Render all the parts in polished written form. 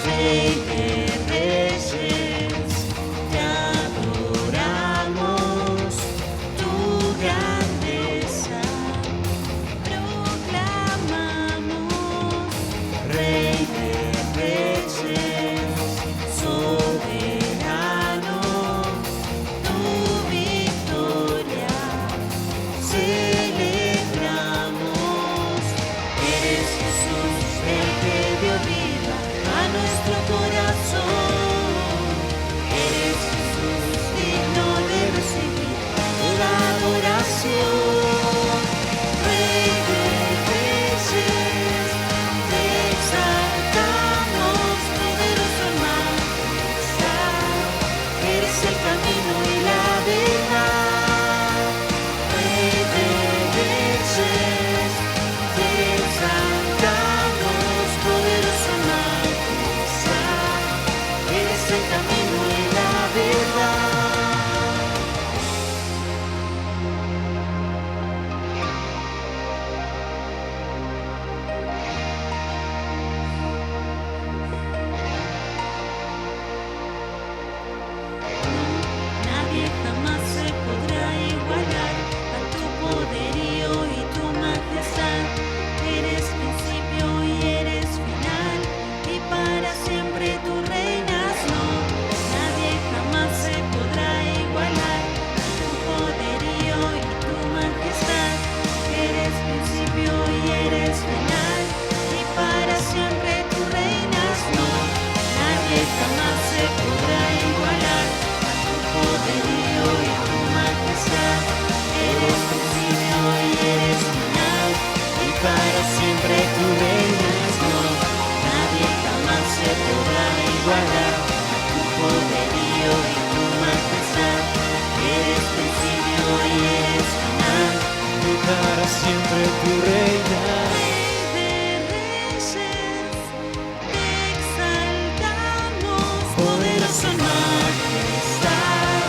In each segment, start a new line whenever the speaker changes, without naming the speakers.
Rey de Reyes, te adoramos, tu grandeza proclamamos. Rey de Reyes, soberano, tu victoria celebramos. Eres Jesús, el que dio vida a nuestro corazón. Eres Jesús, digno de recibir toda adoración. Rey de Reyes, te exaltamos, poderoso en majestad. Eres el camino y la verdad. Rey de Reyes, te exaltamos, poderoso en majestad. Eres el camino y la verdad. Nadie jamás se podrá igualar a tu poderío y tu majestad. Eres principio y eres final, y para siempre tú reinas, no. Nadie jamás se podrá igualar a tu poderío y tu majestad. Eres principio y eres final, y para siempre tú reinas, no. Nadie jamás se podrá igualar a tu poderío y tu majestad. Eres principio y eres final, y para siempre tú reinas, no. Nadie jamás se podrá igualar a tu poderío y tu majestad. Eres principio y eres final, y para siempre tú reinas. Rey de Reyes, te exaltamos, poderoso en majestad.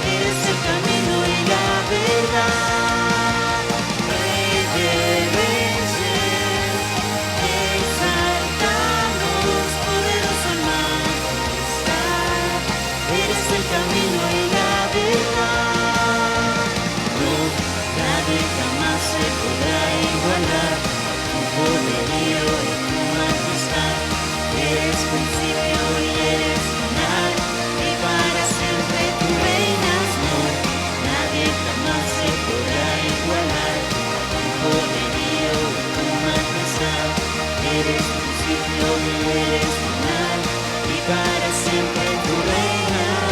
Eres el camino y la verdad. Rey de Reyes, te exaltamos, poderoso en majestad. Eres el camino y la verdad. No, nadie jamás se podrá igualar a tu poderío y tu majestad. Eres principio y eres final, y para siempre tú reinas, no. Nadie jamás se podrá igualar a tu poderío y tu majestad. Eres principio y eres final, y para siempre tú reinarás.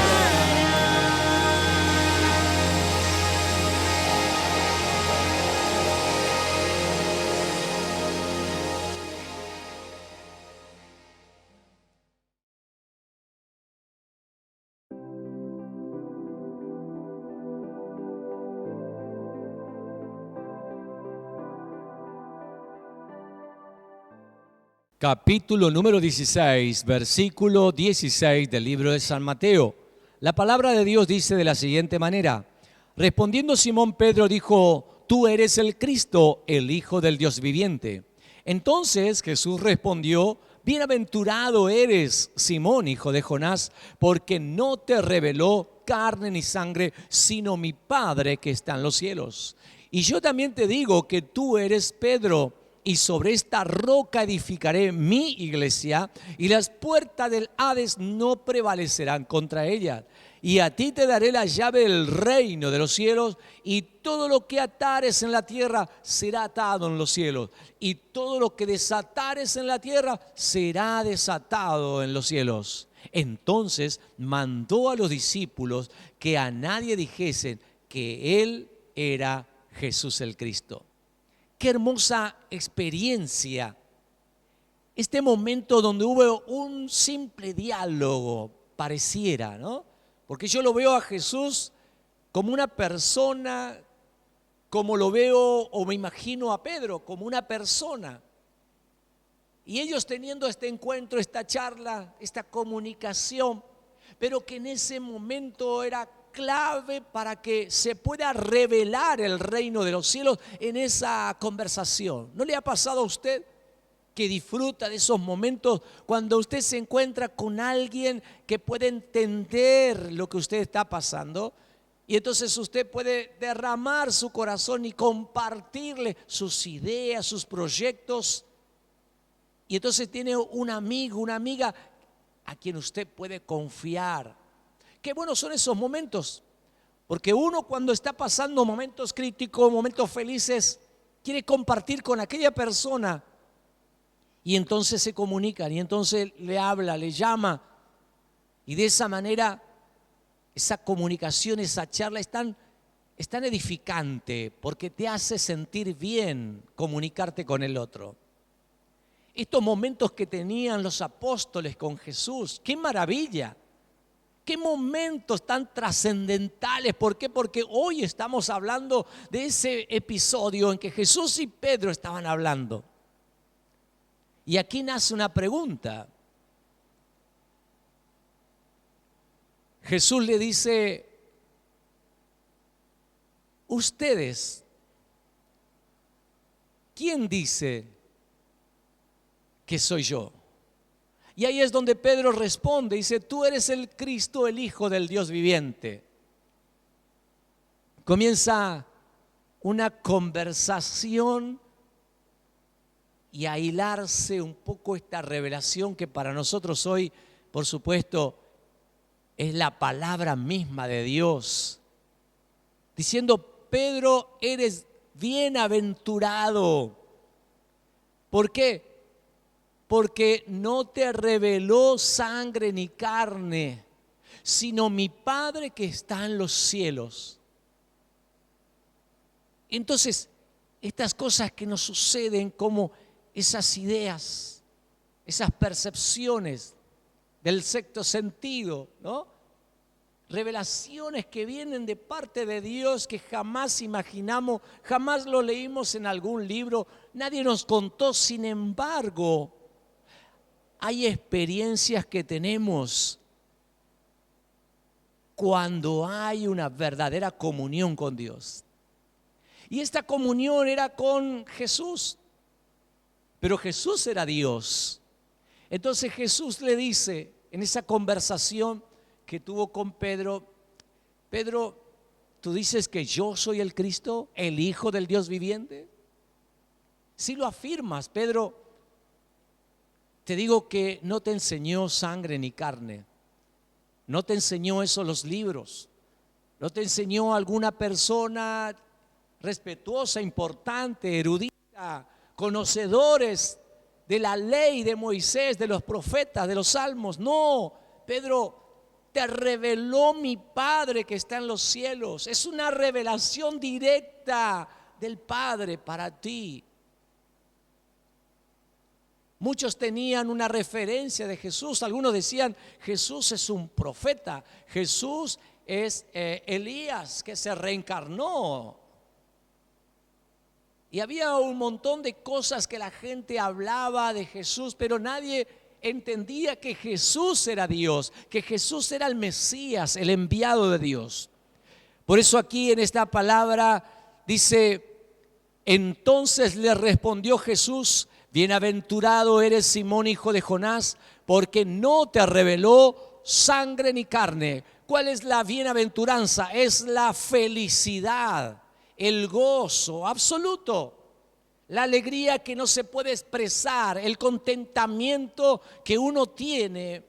Capítulo número 16, versículo 16 del libro de San Mateo. La palabra de Dios dice de la siguiente manera: respondiendo Simón Pedro dijo: tú eres el Cristo, el Hijo del Dios viviente. Entonces Jesús respondió: bienaventurado eres, Simón, hijo de Jonás, porque no te reveló carne ni sangre, sino mi Padre que está en los cielos. Y yo también te digo que tú eres Pedro, y sobre esta roca edificaré mi iglesia, y las puertas del Hades no prevalecerán contra ella. Y a ti te daré la llave del reino de los cielos, y todo lo que atares en la tierra será atado en los cielos, y todo lo que desatares en la tierra será desatado en los cielos. Entonces mandó a los discípulos que a nadie dijesen que él era Jesús el Cristo. Qué hermosa experiencia. Este momento donde hubo un simple diálogo, pareciera, ¿no? Porque yo lo veo a Jesús como una persona, como lo veo o me imagino a Pedro como una persona. Y ellos teniendo este encuentro, esta charla, esta comunicación, pero que en ese momento era clave para que se pueda revelar el reino de los cielos en esa conversación. ¿No le ha pasado a usted que disfruta de esos momentos cuando usted se encuentra con alguien que puede entender lo que usted está pasando? Y entonces usted puede derramar su corazón y compartirle sus ideas, sus proyectos. Y entonces tiene un amigo, una amiga a quien usted puede confiar. Qué buenos son esos momentos, porque uno cuando está pasando momentos críticos, momentos felices, quiere compartir con aquella persona y entonces se comunican y entonces le habla, le llama y de esa manera esa comunicación, esa charla es tan edificante porque te hace sentir bien comunicarte con el otro. Estos momentos que tenían los apóstoles con Jesús, qué maravilla, qué momentos tan trascendentales. ¿Por qué? Porque hoy estamos hablando de ese episodio en que Jesús y Pedro estaban hablando. Y aquí nace una pregunta. Jesús le dice: ustedes, ¿quién dice que soy yo? Y ahí es donde Pedro responde, dice: tú eres el Cristo, el Hijo del Dios viviente. Comienza una conversación y a hilarse un poco esta revelación que para nosotros hoy, por supuesto, es la palabra misma de Dios. Diciendo: Pedro, eres bienaventurado. ¿Por qué? Porque no te reveló sangre ni carne, sino mi Padre que está en los cielos. Entonces, estas cosas que nos suceden, como esas ideas, esas percepciones del sexto sentido, ¿no? Revelaciones que vienen de parte de Dios que jamás imaginamos, jamás lo leímos en algún libro, nadie nos contó. Sin embargo, hay experiencias que tenemos cuando hay una verdadera comunión con Dios. Y esta comunión era con Jesús, pero Jesús era Dios. Entonces Jesús le dice en esa conversación que tuvo con Pedro: Pedro, ¿tú dices que yo soy el Cristo, el Hijo del Dios viviente? Si lo afirmas, Pedro, te digo que no te enseñó sangre ni carne, no te enseñó eso los libros, no te enseñó alguna persona respetuosa, importante, erudita, conocedores de la ley de Moisés, de los profetas, de los salmos. No, Pedro, te reveló mi Padre que está en los cielos. Es una revelación directa del Padre para ti. Muchos tenían una referencia de Jesús. Algunos decían: Jesús es un profeta, Jesús es Elías que se reencarnó. Y había un montón de cosas que la gente hablaba de Jesús, pero nadie entendía que Jesús era Dios, que Jesús era el Mesías, el enviado de Dios. Por eso aquí en esta palabra dice: entonces le respondió Jesús: bienaventurado eres, Simón, hijo de Jonás, porque no te reveló sangre ni carne. ¿Cuál es la bienaventuranza? Es la felicidad, el gozo absoluto, la alegría que no se puede expresar, el contentamiento que uno tiene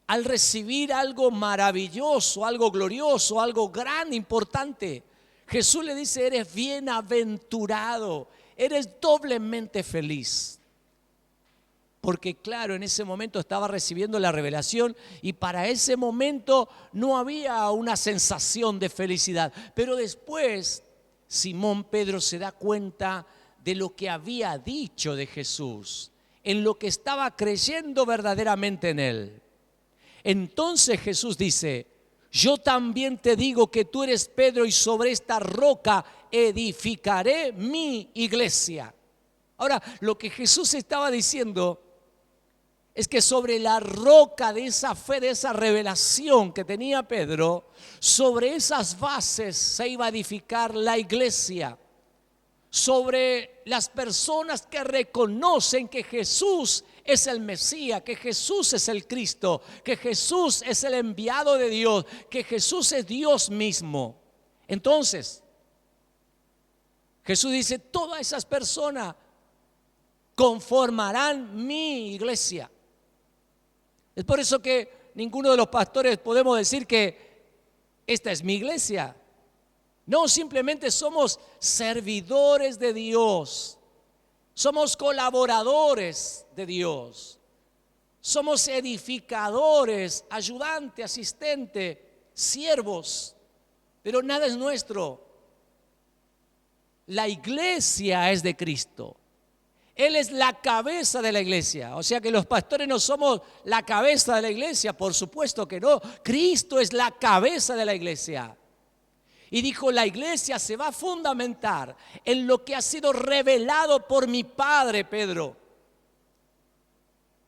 al recibir algo maravilloso, algo glorioso, algo grande, importante. Jesús le dice: eres bienaventurado, eres doblemente feliz. Porque claro, en ese momento estaba recibiendo la revelación y para ese momento no había una sensación de felicidad. Pero después Simón Pedro se da cuenta de lo que había dicho de Jesús, en lo que estaba creyendo verdaderamente en él. Entonces Jesús dice: yo también te digo que tú eres Pedro y sobre esta roca edificaré mi iglesia. Ahora, lo que Jesús estaba diciendo es que sobre la roca de esa fe, de esa revelación que tenía Pedro, sobre esas bases se iba a edificar la iglesia. sobre las personas que reconocen que Jesús es el Mesías, que Jesús es el Cristo, que Jesús es el enviado de Dios, que Jesús es Dios mismo. Entonces, Jesús dice, todas esas personas conformarán mi iglesia. Es por eso que ninguno de los pastores podemos decir que esta es mi iglesia. No, simplemente somos servidores de Dios, somos colaboradores de Dios, somos edificadores, ayudante, asistente, siervos, pero nada es nuestro. La iglesia es de Cristo. Él es la cabeza de la iglesia. O sea que los pastores no somos la cabeza de la iglesia, por supuesto que no. Cristo es la cabeza de la iglesia. Y dijo, la iglesia se va a fundamentar en lo que ha sido revelado por mi Padre, Pedro.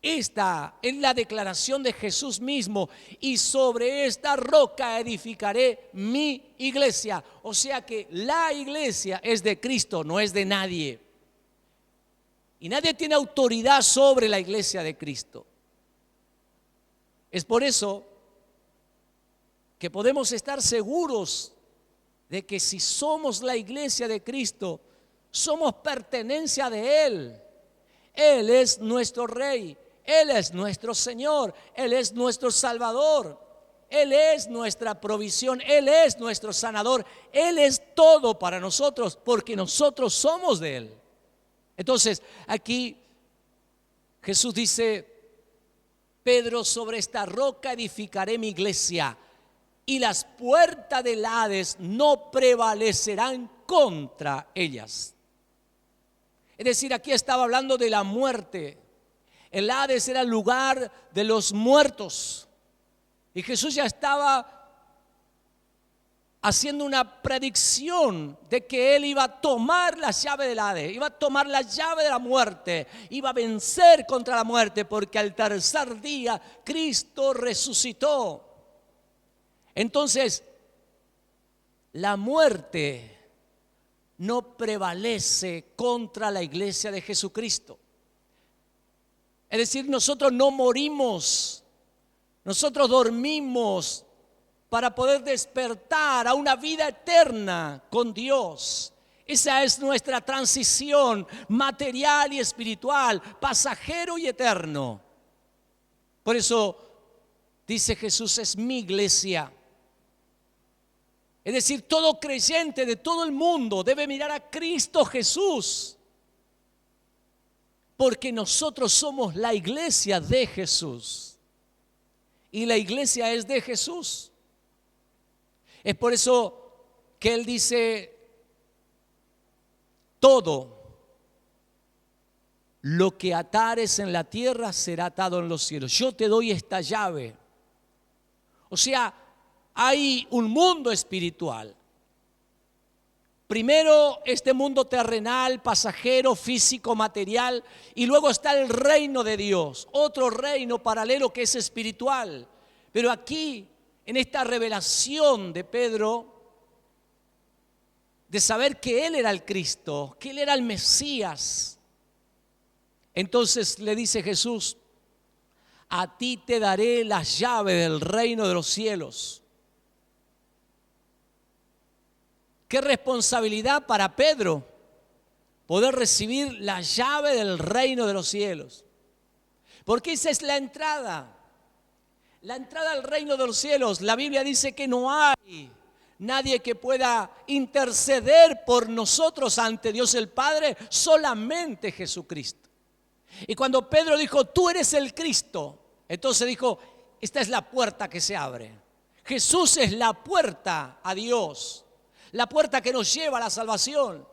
Esta es la declaración de Jesús mismo, y sobre esta roca edificaré mi iglesia. O sea que la iglesia es de Cristo, no es de nadie. Y nadie tiene autoridad sobre la iglesia de Cristo. Es por eso que podemos estar seguros de que si somos la iglesia de Cristo, somos pertenencia de Él. Él es nuestro Rey, Él es nuestro Señor, Él es nuestro Salvador, Él es nuestra provisión, Él es nuestro sanador, Él es todo para nosotros porque nosotros somos de Él. Entonces, aquí Jesús dice, Pedro, sobre esta roca edificaré mi iglesia, y las puertas del Hades no prevalecerán contra ellas. Es decir, aquí estaba hablando de la muerte. El Hades era el lugar de los muertos. Y Jesús ya estaba haciendo una predicción de que Él iba a tomar la llave del Hades, iba a tomar la llave de la muerte, iba a vencer contra la muerte, porque al tercer día Cristo resucitó. Entonces, la muerte no prevalece contra la iglesia de Jesucristo. Es decir, nosotros no morimos, nosotros dormimos para poder despertar a una vida eterna con Dios. Esa es nuestra transición material y espiritual, pasajero y eterno. Por eso dice Jesús, es mi iglesia. Es decir, todo creyente de todo el mundo debe mirar a Cristo Jesús, porque nosotros somos la iglesia de Jesús y la iglesia es de Jesús. Es por eso que Él dice, todo lo que atares en la tierra será atado en los cielos. Yo te doy esta llave. O sea, hay un mundo espiritual. Primero este mundo terrenal, pasajero, físico, material, y luego está el reino de Dios, otro reino paralelo que es espiritual. Pero aquí, en esta revelación de Pedro, de saber que Él era el Cristo, que Él era el Mesías, entonces le dice Jesús, a ti te daré la llave del reino de los cielos. Qué responsabilidad para Pedro poder recibir la llave del reino de los cielos. Porque esa es la entrada al reino de los cielos. La Biblia dice que no hay nadie que pueda interceder por nosotros ante Dios el Padre, solamente Jesucristo. Y cuando Pedro dijo, tú eres el Cristo, entonces dijo, esta es la puerta que se abre. Jesús es la puerta a Dios, la puerta que nos lleva a la salvación.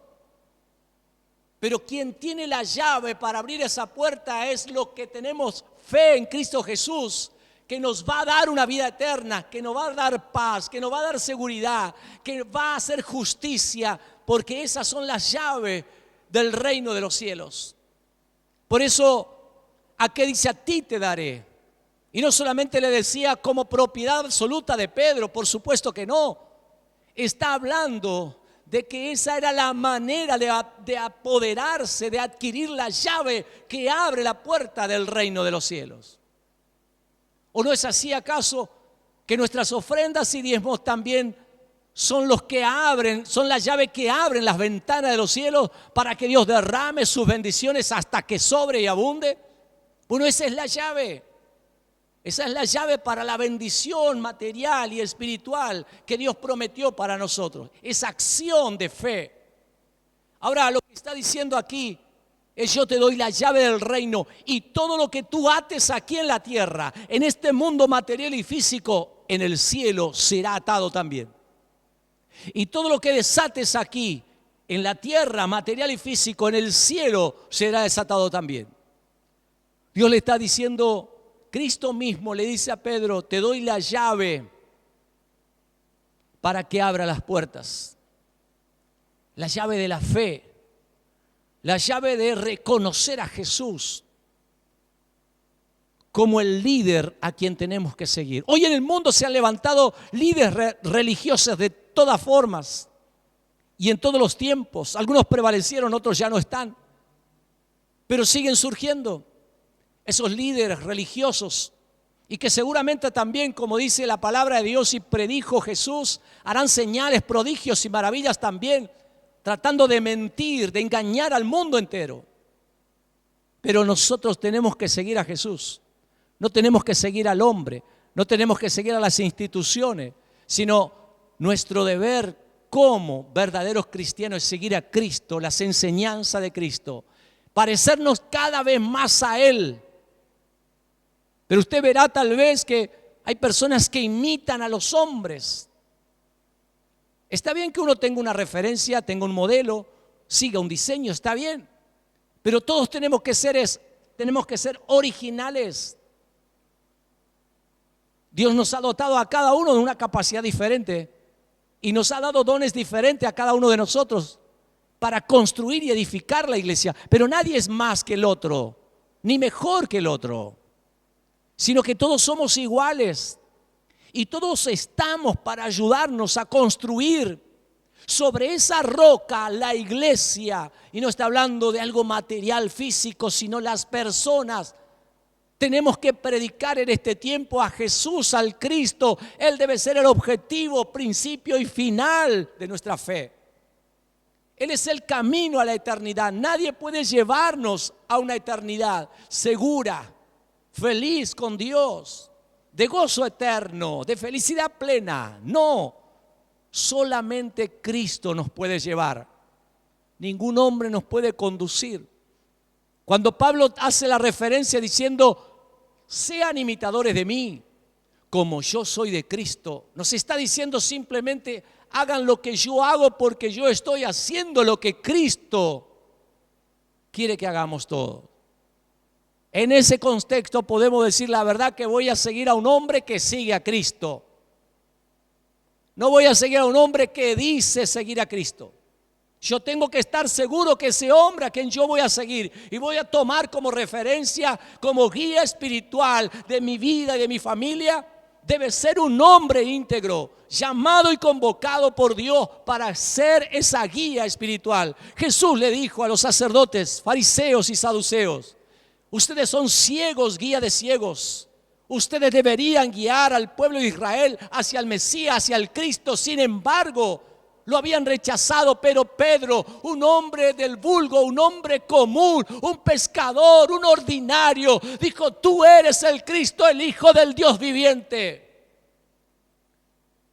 Pero quien tiene la llave para abrir esa puerta es lo que tenemos fe en Cristo Jesús, que nos va a dar una vida eterna, que nos va a dar paz, que nos va a dar seguridad, que va a hacer justicia, porque esas son las llaves del reino de los cielos. Por eso, aquí dice, a ti te daré. Y no solamente le decía como propiedad absoluta de Pedro, por supuesto que no. Está hablando de que esa era la manera de apoderarse, de adquirir la llave que abre la puerta del reino de los cielos. ¿O no es así acaso que nuestras ofrendas y diezmos también son los que abren, son la llave que abren las ventanas de los cielos para que Dios derrame sus bendiciones hasta que sobre y abunde? Bueno, esa es la llave. Esa es la llave para la bendición material y espiritual que Dios prometió para nosotros. Esa acción de fe. Ahora, lo que está diciendo aquí es: yo te doy la llave del reino, y todo lo que tú ates aquí en la tierra, en este mundo material y físico, en el cielo será atado también. Y todo lo que desates aquí en la tierra, material y físico, en el cielo será desatado también. Dios le está diciendo, Cristo mismo le dice a Pedro: te doy la llave para que abra las puertas. La llave de la fe. La llave de reconocer a Jesús como el líder a quien tenemos que seguir. Hoy en el mundo se han levantado líderes religiosos de todas formas y en todos los tiempos. Algunos prevalecieron, otros ya no están, pero siguen surgiendo esos líderes religiosos, y que seguramente también, como dice la palabra de Dios y predijo Jesús, harán señales, prodigios y maravillas también, tratando de mentir, de engañar al mundo entero. Pero nosotros tenemos que seguir a Jesús. No tenemos que seguir al hombre, no tenemos que seguir a las instituciones, sino nuestro deber como verdaderos cristianos es seguir a Cristo, las enseñanzas de Cristo, parecernos cada vez más a Él. Pero usted verá tal vez que hay personas que imitan a los hombres. Está bien que uno tenga una referencia, tenga un modelo, siga un diseño, está bien. Pero todos tenemos que ser originales. Dios nos ha dotado a cada uno de una capacidad diferente y nos ha dado dones diferentes a cada uno de nosotros para construir y edificar la iglesia. Pero nadie es más que el otro, ni mejor que el otro, sino que todos somos iguales y todos estamos para ayudarnos a construir sobre esa roca la iglesia. Y no está hablando de algo material, físico, sino las personas. Tenemos que predicar en este tiempo a Jesús, al Cristo. Él debe ser el objetivo, principio y final de nuestra fe. Él es el camino a la eternidad. Nadie puede llevarnos a una eternidad segura, feliz con Dios, de gozo eterno, de felicidad plena. No, solamente Cristo nos puede llevar. Ningún hombre nos puede conducir. Cuando Pablo hace la referencia diciendo: sean imitadores de mí, como yo soy de Cristo, nos está diciendo simplemente: hagan lo que yo hago, porque yo estoy haciendo lo que Cristo quiere que hagamos todos. En ese contexto podemos decir la verdad, que voy a seguir a un hombre que sigue a Cristo. No voy a seguir a un hombre que dice seguir a Cristo. Yo tengo que estar seguro que ese hombre a quien yo voy a seguir y voy a tomar como referencia, como guía espiritual de mi vida y de mi familia, debe ser un hombre íntegro, llamado y convocado por Dios para ser esa guía espiritual. Jesús le dijo a los sacerdotes, fariseos y saduceos: ustedes son ciegos, guía de ciegos. Ustedes deberían guiar al pueblo de Israel hacia el Mesías, hacia el Cristo. Sin embargo, lo habían rechazado. Pero Pedro, un hombre del vulgo, un hombre común, un pescador, un ordinario, dijo: tú eres el Cristo, el Hijo del Dios viviente.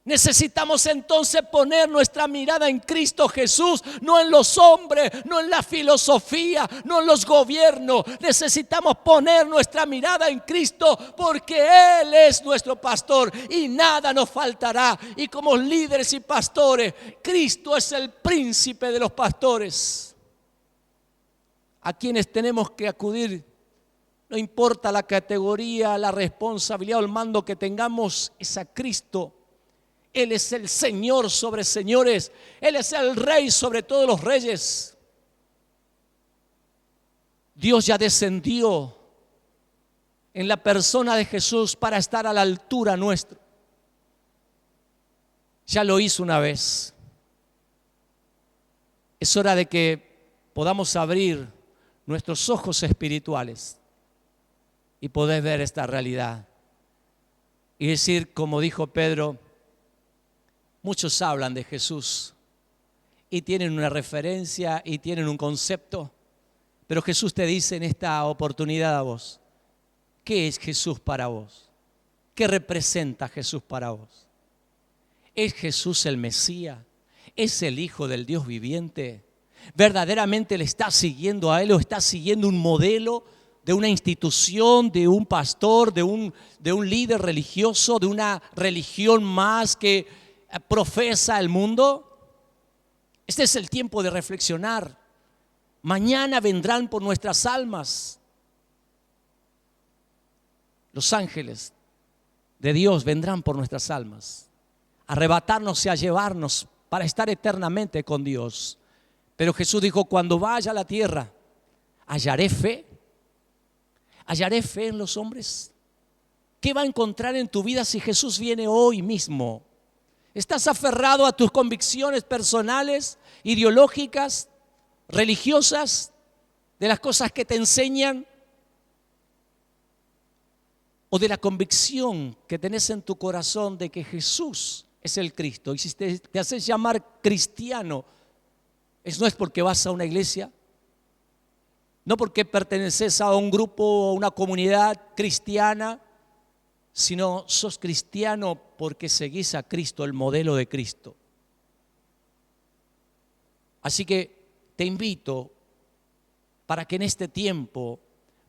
Necesitamos entonces poner nuestra mirada en Cristo Jesús, no en los hombres, no en la filosofía, no en los gobiernos. Necesitamos poner nuestra mirada en Cristo, porque Él es nuestro pastor y nada nos faltará. Y como líderes y pastores, Cristo es el príncipe de los pastores, a quienes tenemos que acudir. No importa la categoría, la responsabilidad o el mando que tengamos, es a Cristo. Él es el Señor sobre señores. Él es el Rey sobre todos los reyes. Dios ya descendió en la persona de Jesús para estar a la altura nuestra. Ya lo hizo una vez. Es hora de que podamos abrir nuestros ojos espirituales y poder ver esta realidad. Y decir, como dijo Pedro, muchos hablan de Jesús y tienen una referencia y tienen un concepto, pero Jesús te dice en esta oportunidad a vos, ¿qué es Jesús para vos? ¿Qué representa Jesús para vos? ¿Es Jesús el Mesías? ¿Es el Hijo del Dios viviente? ¿Verdaderamente le estás siguiendo a Él o estás siguiendo un modelo de una institución, de un pastor, de un líder religioso, de una religión más que profesa el mundo? Este es el tiempo de reflexionar. Mañana vendrán por nuestras almas. Los ángeles de Dios vendrán por nuestras almas, a arrebatarnos y a llevarnos para estar eternamente con Dios. Pero Jesús dijo, cuando vaya a la tierra, ¿hallaré fe? ¿Hallaré fe en los hombres? ¿Qué va a encontrar en tu vida si Jesús viene hoy mismo? ¿Estás aferrado a tus convicciones personales, ideológicas, religiosas, de las cosas que te enseñan? ¿O de la convicción que tenés en tu corazón de que Jesús es el Cristo? Y si te haces llamar cristiano, no es porque vas a una iglesia, no porque perteneces a un grupo o una comunidad cristiana, sino sos cristiano porque seguís a Cristo, el modelo de Cristo. Así que te invito para que en este tiempo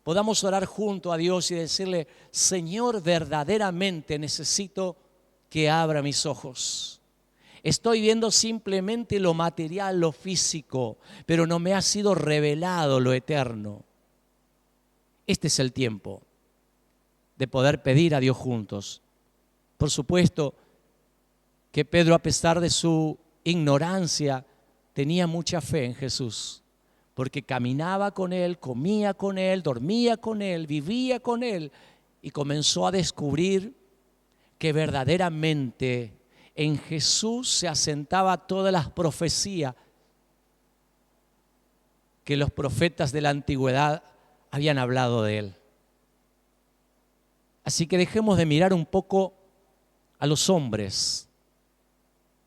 podamos orar junto a Dios y decirle, Señor, verdaderamente necesito que abra mis ojos. Estoy viendo simplemente lo material, lo físico, pero no me ha sido revelado lo eterno. Este es el tiempo de poder pedir a Dios juntos. Por supuesto que Pedro, a pesar de su ignorancia, tenía mucha fe en Jesús, porque caminaba con Él, comía con Él, dormía con Él, vivía con Él, y comenzó a descubrir que verdaderamente en Jesús se asentaba todas las profecías que los profetas de la antigüedad habían hablado de Él. Así que dejemos de mirar un poco a los hombres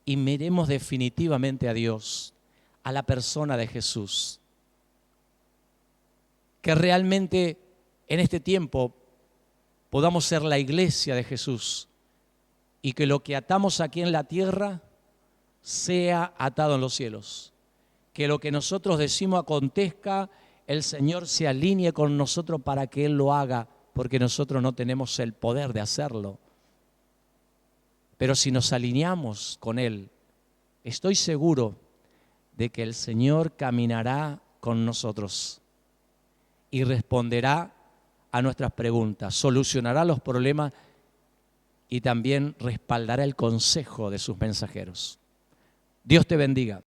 y miremos definitivamente a Dios, a la persona de Jesús. Que realmente en este tiempo podamos ser la iglesia de Jesús y que lo que atamos aquí en la tierra sea atado en los cielos. Que lo que nosotros decimos acontezca, el Señor se alinee con nosotros para que Él lo haga, porque nosotros no tenemos el poder de hacerlo. Pero si nos alineamos con Él, estoy seguro de que el Señor caminará con nosotros y responderá a nuestras preguntas, solucionará los problemas y también respaldará el consejo de sus mensajeros. Dios te bendiga.